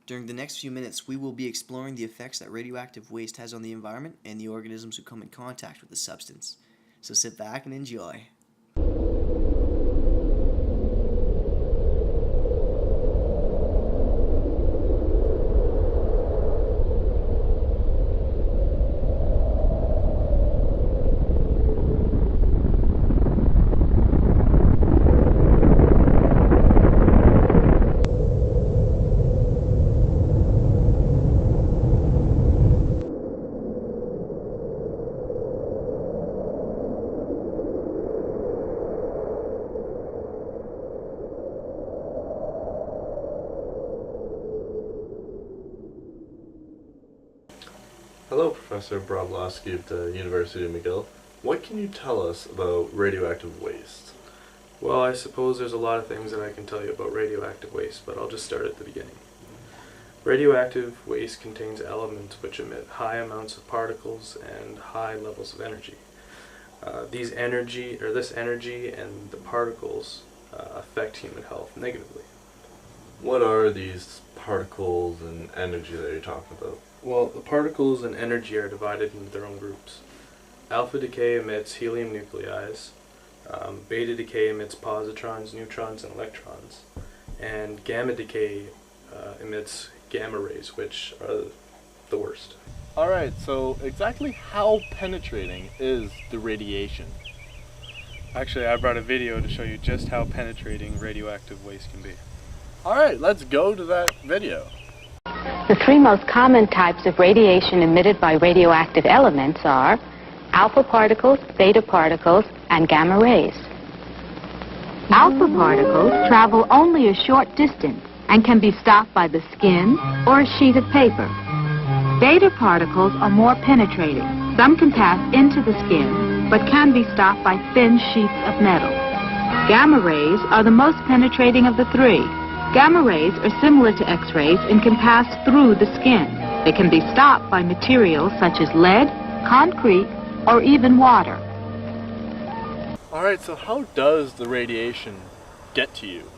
During the next few minutes, we will be exploring the effects that radioactive waste has on the environment and the organisms who come in contact with the substance. So sit back and enjoy. Hello, Professor Bromlowski of the University of McGill. What can you tell us about radioactive waste? Well, I suppose there's a lot of things that I can tell you about radioactive waste, but I'll just start at the beginning. Radioactive waste contains elements which emit high amounts of particles and high levels of energy. This energy and the particles affect human health negatively. What are these particles and energy that you're talking about? Well, the particles and energy are divided into their own groups. Alpha decay emits helium nuclei, beta decay emits positrons, neutrons, and electrons, and gamma decay emits gamma rays, which are the worst. Alright, so exactly how penetrating is the radiation? Actually, I brought a video to show you just how penetrating radioactive waste can be. Alright, let's go to that video. The three most common types of radiation emitted by radioactive elements are alpha particles, beta particles, and gamma rays. Alpha particles travel only a short distance and can be stopped by the skin or a sheet of paper. Beta particles are more penetrating. Some can pass into the skin, but can be stopped by thin sheets of metal. Gamma rays are the most penetrating of the three. Gamma rays are similar to X-rays and can pass through the skin. They can be stopped by materials such as lead, concrete, or even water. Alright, so how does the radiation get to you?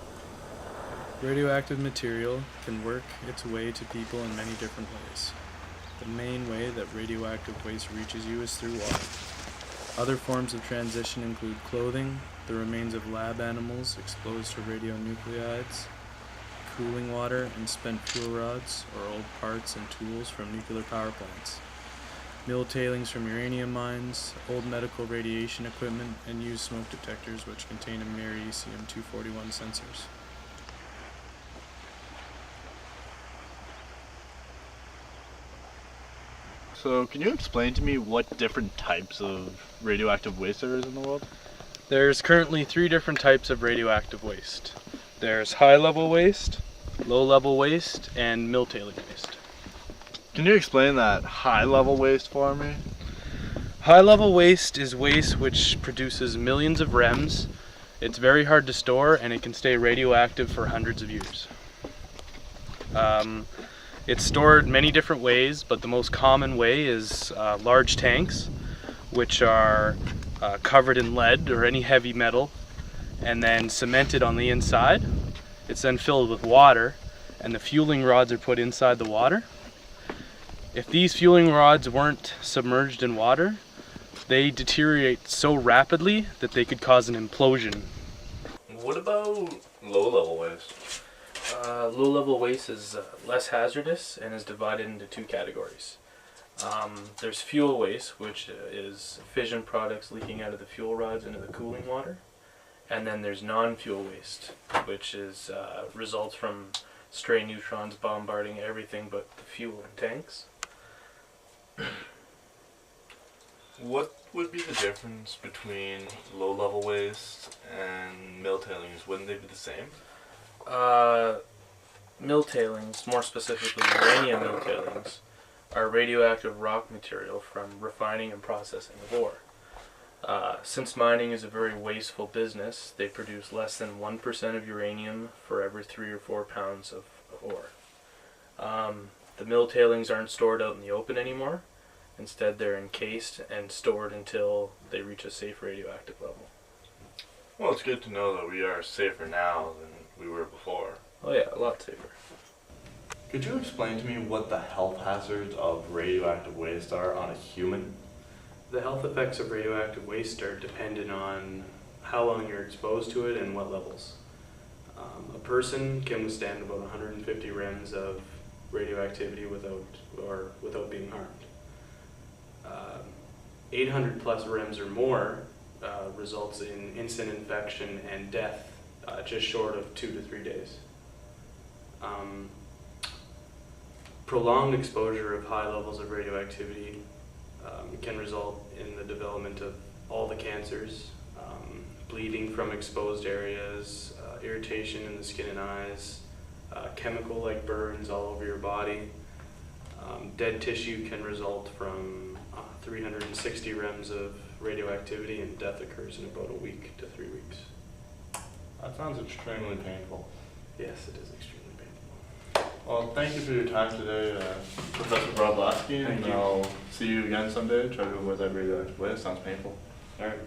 Radioactive material can work its way to people in many different ways. The main way that radioactive waste reaches you is through water. Other forms of transition include clothing, the remains of lab animals exposed to radionuclides, cooling water, and spent fuel rods or old parts and tools from nuclear power plants, mill tailings from uranium mines, old medical radiation equipment, and used smoke detectors which contain americium-241 sensors. So can you explain to me what different types of radioactive waste there is in the world? There's currently 3 different types of radioactive waste. There's high-level waste, low-level waste, and mill tailing waste. Can you explain that high-level waste for me? High-level waste is waste which produces millions of rems. It's very hard to store, and it can stay radioactive for hundreds of years. It's stored many different ways, but the most common way is large tanks, which are covered in lead or any heavy metal, and then cemented on the inside. It's then filled with water, and the fueling rods are put inside the water. If these fueling rods weren't submerged in water, they deteriorate so rapidly that they could cause an implosion. What about low-level waste? Low-level waste is less hazardous and is divided into 2 categories. There's fuel waste, which is fission products leaking out of the fuel rods into the cooling water. And then there's non-fuel waste, which is results from stray neutrons bombarding everything but the fuel and tanks. What would be the difference between low-level waste and mill tailings? Wouldn't they be the same? Mill tailings, more specifically uranium mill tailings, are radioactive rock material from refining and processing of ore. Since mining is a very wasteful business, they produce less than 1% of uranium for every 3 or 4 pounds of ore. The mill tailings aren't stored out in the open anymore. Instead, they're encased and stored until they reach a safe radioactive level. Well, it's good to know that we are safer now than we were before. Oh yeah, a lot safer. Could you explain to me what the health hazards of radioactive waste are on a human? The health effects of radioactive waste are dependent on how long you're exposed to it and what levels. A person can withstand about 150 rems of radioactivity without being harmed. 800 plus rems or more results in instant infection and death just short of 2 to 3 days. Prolonged exposure of high levels of radioactivity can result in the development of all the cancers, bleeding from exposed areas, irritation in the skin and eyes, chemical like burns all over your body. Dead tissue can result from 360 rems of radioactivity, and death occurs in about a week to 3 weeks. That sounds extremely painful. Yes, it is extremely painful. Well, thank you for your time today, Professor Brodlowski, and Thank you. I'll see you again someday. Try to avoid that radioactive waste. Sounds painful. All right.